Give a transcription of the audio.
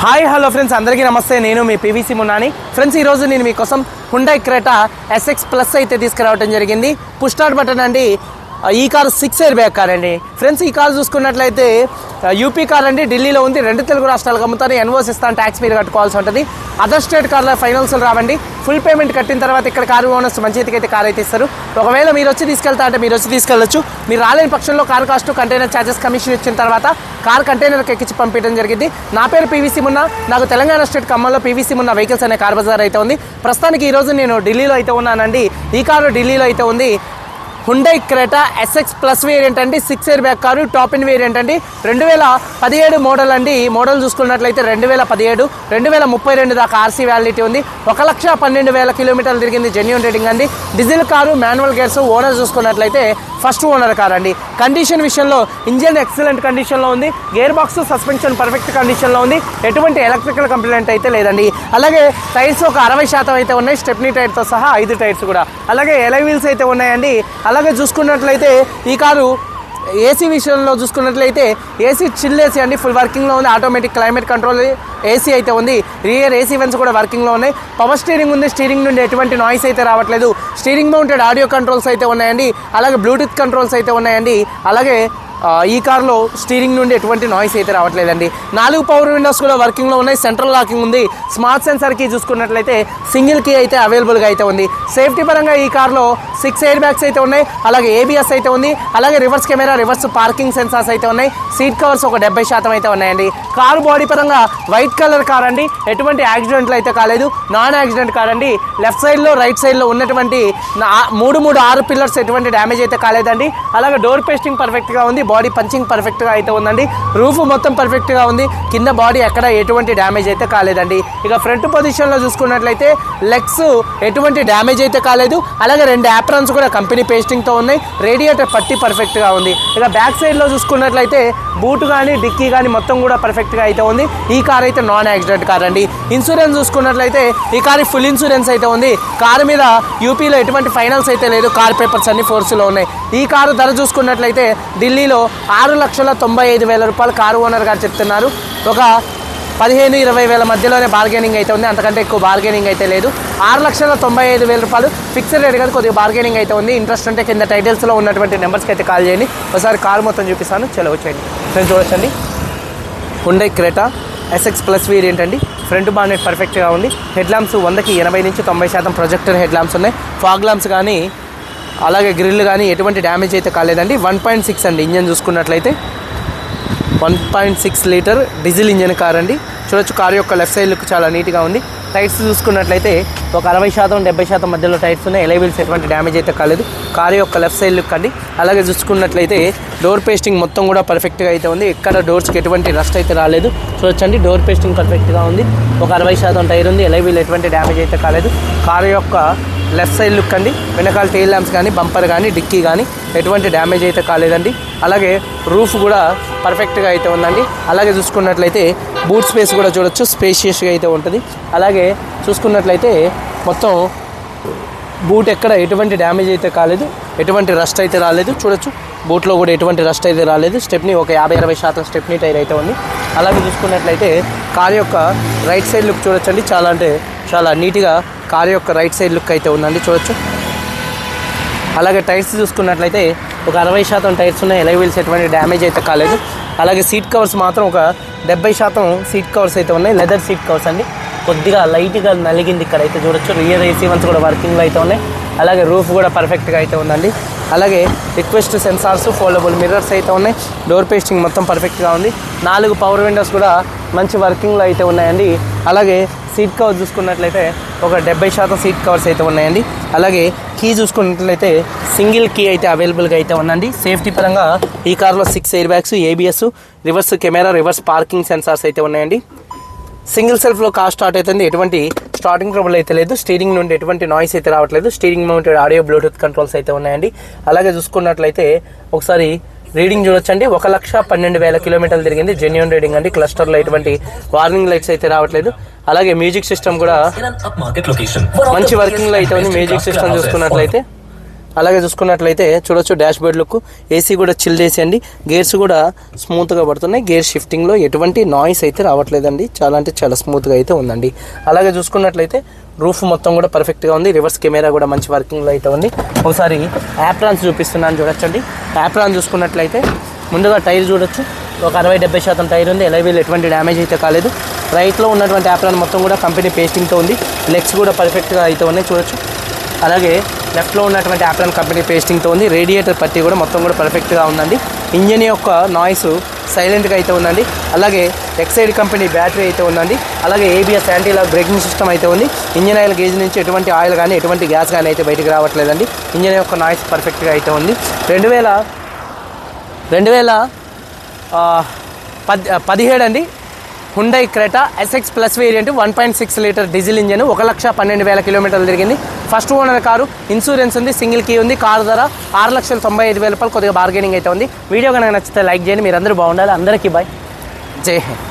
Hi hello friends, అందరికీ నమస్తే. నేను మీ పీవీసీ మున్నాని. ఫ్రెండ్స్, ఈరోజు నేను మీకోసం హుండై క్రెటా ఎస్ఎక్స్ ప్లస్ అయితే తీసుకురావడం జరిగింది. పుష్ స్టార్ట్ బటన్ అండి. ఈ కార్ 6 ఎయిర్ బ్యాగ్ కార్ అండి. ఫ్రెండ్స్, ఈ కార్ చూసుకున్నట్లయితే యూపీ కార్ అండి. ఢిల్లీలో ఉంది. 2 తెలుగు రాష్ట్రాలకు అమ్ముతారు. ఎన్ఓసి ఇస్తాను, ట్యాక్స్ మీరు కట్టుకోవాల్సి ఉంటుంది. అదర్ స్టేట్ కార్లో ఫైనల్స్ రావండి. ఫుల్ పేమెంట్ కట్టిన తర్వాత ఇక్కడ కారు ఓనర్స్ మంచి అయితే కార్ అయితే ఇస్తారు. ఒకవేళ మీరు వచ్చి తీసుకెళ్తా అంటే మీరు వచ్చి తీసుకెళ్ళచ్చు. మీరు రాలేని పక్షంలో car cost, container charges, commission ఇచ్చిన తర్వాత కార్ కంటైనర్కి ఎక్కించి పంపించడం జరిగింది. నా పేరు పీవీసీ మున్నా. నాకు తెలంగాణ స్టేట్ ఖమ్మంలో పీవీసీ మున్నా వెహికల్స్ అనే కార్ బజార్ అయితే ఉంది. ప్రస్తుతానికి ఈరోజు నేను ఢిల్లీలో అయితే ఉన్నానండి. ఈ కారు ఢిల్లీలో అయితే ఉంది. Hyundai Creta SX plus variant అండి. 6 air bag car, top in variant అండి. 2017 మోడల్ అండి. మోడల్ చూసుకున్నట్లయితే 2017, 2032 దాకా ఆర్సీ వ్యాలిడిటీ ఉంది. 1,12,000 కిలోమీటర్లు తిరిగింది. జెన్యూన్ రేటింగ్ అండి. Diesel car, manual gears. Owner చూసుకున్నట్లయితే ఫస్ట్ ఓనర్ కార్ అండి. కండిషన్ విషయంలో ఇంజిన్ ఎక్సలెంట్ కండిషన్లో ఉంది. గేర్ బాక్స్, సస్పెన్షన్ పర్ఫెక్ట్ కండిషన్లో ఉంది. ఎటువంటి ఎలక్ట్రికల్ కంప్లైంట్ అయితే లేదండి. అలాగే టైర్స్ ఒక 60% అయితే ఉన్నాయి. స్టెప్నీ టైర్తో సహా 5 టైర్స్ కూడా. అలాగే ఎలై వీల్స్ అయితే ఉన్నాయండి. అలాగే చూసుకున్నట్లయితే ఈ కారు ఏసీ విషయంలో చూసుకున్నట్లయితే ఏసీ చిల్ ఏసీ అండి. ఫుల్ వర్కింగ్లో ఉంది. ఆటోమేటిక్ క్లైమేట్ కంట్రోల్ ఏసీ అయితే ఉంది. రియర్ ఏసీ వెన్స్ కూడా వర్కింగ్లో ఉన్నాయి. పవర్ స్టీరింగ్ ఉంది. స్టీరింగ్ నుండి ఎటువంటి నాయిస్ అయితే రావట్లేదు. స్టీరింగ్ మౌంటెడ్ ఆడియో కంట్రోల్స్ అయితే ఉన్నాయండి. అలాగే బ్లూటూత్ కంట్రోల్స్ అయితే ఉన్నాయండి. అలాగే ఈ కార్లో స్టీరింగ్ నుండి ఎటువంటి నాయిస్ అయితే రావట్లేదండి. 4 పవర్ విండోస్ కూడా వర్కింగ్లో ఉన్నాయి. సెంట్రల్ లాకింగ్ ఉంది. స్మార్ట్ సెన్సార్ కీ చూసుకున్నట్లయితే సింగిల్ కీ అయితే అవైలబుల్గా అయితే ఉంది. సేఫ్టీ పరంగా ఈ కార్లో 6 ఎయిర్ బ్యాగ్స్ అయితే ఉన్నాయి. అలాగే ఏబిఎస్ అయితే ఉంది. అలాగే reverse camera, reverse parking sensors అయితే ఉన్నాయి. సీట్ కవర్స్ ఒక 70% అయితే ఉన్నాయండి. కారు బాడీ పరంగా వైట్ కలర్ కార్ అండి. ఎటువంటి యాక్సిడెంట్లు అయితే కాలేదు. నాన్ యాక్సిడెంట్ కార్ అండి. లెఫ్ట్ సైడ్లో, రైట్ సైడ్లో ఉన్నటువంటి 6 పిల్లర్స్ ఎటువంటి డ్యామేజ్ అయితే కాలేదండి. అలాగే డోర్ పేస్టింగ్ పర్ఫెక్ట్గా ఉంది. బాడీ పంచింగ్ పర్ఫెక్ట్గా అయితే ఉందండి. రూఫ్ మొత్తం పర్ఫెక్ట్గా ఉంది. కింద బాడీ ఎక్కడ ఎటువంటి డ్యామేజ్ అయితే కాలేదండి. ఇక ఫ్రంట్ పొజిషన్లో చూసుకున్నట్లయితే లెగ్స్ ఎటువంటి డ్యామేజ్ అయితే కాలేదు. అలాగే 2 యాప్రాన్స్ కూడా కంపెనీ పేస్టింగ్తో ఉన్నాయి. రేడియేటర్ పట్టి పర్ఫెక్ట్గా ఉంది. ఇక బ్యాక్ సైడ్లో చూసుకున్నట్లయితే బూట్ కానీ, డిక్కీ కానీ మొత్తం కూడా పర్ఫెక్ట్గా అయితే ఉంది. ఈ కార్ అయితే నాన్ యాక్సిడెంట్ కార్ అండి. ఇన్సూరెన్స్ చూసుకున్నట్లయితే ఈ కార్ ఫుల్ ఇన్సూరెన్స్ అయితే ఉంది. కారు మీద యూపీలో ఎటువంటి ఫైనల్స్ అయితే లేదు. కార్ పేపర్స్ అన్ని ఫోర్స్లో ఉన్నాయి. ఈ కారు ధర చూసుకున్నట్లయితే ఢిల్లీలో 6,95,000 రూపాయలు కారు ఓనర్ గారు చెప్తున్నారు. ఒక 15,000-20,000 మధ్యలోనే బార్గెనింగ్ అయితే ఉంది. అంతకంటే ఎక్కువ బార్గెనింగ్ అయితే లేదు. 6,95,000 రూపాయలు ఫిక్స్డ్ రేట్ కాదు, కొద్దిగా బార్గెనింగ్ అయితే ఉంది. ఇంట్రెస్ట్ ఉంటే కింద టైటిల్స్లో ఉన్నటువంటి నెంబర్స్కి అయితే కాల్ చేయండి. ఒకసారి కారు మొత్తం చూపిస్తాను, చలో వచ్చేయండి. ఫ్రెండ్స్ చూడొచ్చండి, Hyundai Creta SX plus variant అండి. ఫ్రంట్ బానెట్ పర్ఫెక్ట్గా ఉంది. హెడ్ ల్యాంప్స్ 100కి 80-90% ప్రొజెక్టర్ హెడ్ ల్యాంప్స్ ఉన్నాయి. ఫాగ్ ల్యాంప్స్ కానీ అలాగే గ్రిల్ కానీ ఎటువంటి డ్యామేజ్ అయితే కాలేదండి. 1.6 అండి. ఇంజన్ చూసుకున్నట్లయితే 1.6 లీటర్ డీజిల్ ఇంజన్ కార్ అండి. చూడొచ్చు, కారు యొక్క లెఫ్ట్ సైడ్ లుక్ చాలా నీట్గా ఉంది. టైర్స్ చూసుకున్నట్లయితే ఒక 60%-70% మధ్యలో టైర్స్ ఉన్నాయి. ఎలై వీల్స్ ఎటువంటి డ్యామేజ్ అయితే కాలేదు. కారు యొక్క లెఫ్ట్ సైడ్ లుక్ అండి. అలాగే చూసుకున్నట్లయితే డోర్ పేస్టింగ్ మొత్తం కూడా పర్ఫెక్ట్గా అయితే ఉంది. ఎక్కడ డోర్స్కి ఎటువంటి రస్ట్ అయితే రాలేదు. చూడొచ్చండి, డోర్ పేస్టింగ్ పర్ఫెక్ట్గా ఉంది. ఒక 60% టైర్ ఉంది. ఎలై వీల్ ఎటువంటి డ్యామేజ్ అయితే కాలేదు. కారు యొక్క లెఫ్ట్ సైడ్ లుక్ అండి. వెనకాల టెయిల్ ల్యాంప్స్ కానీ, బంపర్ కానీ, డిక్కీ కానీ ఎటువంటి డ్యామేజ్ అయితే కాలేదండి. అలాగే రూఫ్ కూడా పర్ఫెక్ట్గా అయితే ఉందండి. అలాగే చూసుకున్నట్లయితే బూట్ స్పేస్ కూడా చూడొచ్చు, స్పేషియస్గా అయితే ఉంటుంది. అలాగే చూసుకున్నట్లయితే మొత్తం బూట్ ఎక్కడ ఎటువంటి డ్యామేజ్ అయితే కాలేదు. ఎటువంటి రస్ట్ అయితే రాలేదు. చూడొచ్చు, బూట్లో కూడా ఎటువంటి రస్ట్ అయితే రాలేదు. స్టెప్నీ ఒక 50-60% స్టెప్నీ టైర్ అయితే ఉంది. అలాగే చూసుకున్నట్లయితే కార్ యొక్క రైట్ సైడ్ లుక్ చూడొచ్చండి. చాలా అంటే చాలా నీట్గా కార్ యొక్క రైట్ సైడ్ లుక్ అయితే ఉందండి. చూడొచ్చు. అలాగే టైర్స్ చూసుకున్నట్లయితే ఒక 60% టైర్స్ ఉన్నాయి. ఎలై వీల్స్ ఎటువంటి డ్యామేజ్ అయితే కాలేదు. అలాగే సీట్ కవర్స్ మాత్రం ఒక 70% సీట్ కవర్స్ అయితే ఉన్నాయి. లెదర్ సీట్ కవర్స్ అండి. కొద్దిగా లైట్గా నలిగింది ఇక్కడ అయితే చూడొచ్చు. రియర్ ఏసీ వన్స్ కూడా వర్కింగ్లో అయితే ఉన్నాయి. అలాగే రూఫ్ కూడా పర్ఫెక్ట్గా అయితే ఉందండి. అలాగే రిక్వెస్ట్ సెన్సార్స్, ఫోల్డబుల్ మిర్రర్స్ అయితే ఉన్నాయి. డోర్ పేస్టింగ్ మొత్తం పర్ఫెక్ట్గా ఉంది. 4 పవర్ విండోస్ కూడా మంచి వర్కింగ్లో అయితే ఉన్నాయండి. అలాగే సీట్ కవర్ చూసుకున్నట్లయితే ఒక 70% సీట్ కవర్స్ అయితే ఉన్నాయండి. అలాగే కీ చూసుకున్నట్లయితే సింగిల్ కీ అయితే అవైలబుల్గా అయితే ఉందండి. సేఫ్టీ పరంగా ఈ కార్లో 6 air bags, ABS, reverse camera, reverse parking sensors అయితే ఉన్నాయండి. సింగిల్ సెల్ఫ్లో కార్ స్టార్ట్ అవుతుంది. ఎటువంటి స్టార్టింగ్ ట్రబుల్ అయితే లేదు. స్టీరింగ్ నుండి ఎటువంటి నాయిస్ అయితే రావట్లేదు. Steering mounted audio, Bluetooth controls అయితే ఉన్నాయండి. అలాగే చూసుకున్నట్లయితే ఒకసారి రీడింగ్ చూడొచ్చండి. 1,12,000 కిలోమీటర్లు తిరిగింది. జెన్యూన్ రీడింగ్ అండి. క్లస్టర్లో ఎటువంటి వార్నింగ్ లైట్స్ అయితే రావట్లేదు. అలాగే మ్యూజిక్ సిస్టమ్ కూడా మంచి వర్కింగ్లో అయితే ఉంది. మ్యూజిక్ సిస్టమ్ చూసుకున్నట్లయితే అలాగే చూసుకున్నట్లయితే చూడొచ్చు డాష్ బోర్డ్ లుక్, ఏసీ కూడా చిల్ చేసేయండి, గేర్స్ కూడా స్మూత్గా పడుతున్నాయి, గేర్ షిఫ్టింగ్లో ఎటువంటి నాయిస్ అయితే రావట్లేదండి, చాలా అంటే చాలా స్మూత్గా అయితే ఉందండి. అలాగే చూసుకున్నట్లయితే రూఫ్ మొత్తం కూడా పర్ఫెక్ట్గా ఉంది, రివర్స్ కెమెరా కూడా మంచి వర్కింగ్లో అయితే ఉంది. ఒకసారి యాప్రాన్స్ చూపిస్తున్నాను చూడొచ్చండి. యాప్రాన్ చూసుకున్నట్లయితే ముందుగా టైర్ చూడొచ్చు, ఒక 60-70% టైర్ ఉంది, ఎలైవీల్ ఎటువంటి డ్యామేజ్ అయితే కాలేదు. రైట్లో ఉన్నటువంటి యాప్రాన్ మొత్తం కూడా కంపెనీ పేస్టింగ్తో ఉంది, లెగ్స్ కూడా పర్ఫెక్ట్గా అయితే ఉన్నాయి చూడొచ్చు. అలాగే లెఫ్ట్లో ఉన్నటువంటి యాప్రాన్ కంపెనీ పేస్టింగ్తో ఉంది, రేడియేటర్ పట్టి కూడా మొత్తం కూడా పర్ఫెక్ట్గా ఉందండి. ఇంజన్ యొక్క నాయిస్ సైలెంట్గా అయితే ఉందండి. అలాగే ఎక్సైడ్ కంపెనీ బ్యాటరీ అయితే ఉందండి. అలాగే ABS anti lock braking system అయితే ఉంది. ఇంజన్ ఆయిల్ గేజ్ నుంచి ఎటువంటి ఆయిల్ కానీ ఎటువంటి గ్యాస్ కానీ అయితే బయటకు రావట్లేదండి. ఇంజన్ యొక్క నాయిస్ పర్ఫెక్ట్గా అయితే ఉంది. 2017 అండి Hyundai Creta SX plus variant 1.6 litre diesel engine, 1,12,000 కిలోమీటర్లు తిరిగింది. ఫస్ట్ ఓనర్ కారు, ఇన్సూరెన్స్ ఉంది, సింగిల్ కీ ఉంది. కారు ధర 6,95,000 రూపాయలు, కొద్దిగా బార్గెనింగ్ అయితే ఉంది. వీడియో కనుక నచ్చితే లైక్ చేయండి. మీరు అందరూ బాగుండాలి. అందరికీ బాయ్, జై హింద్.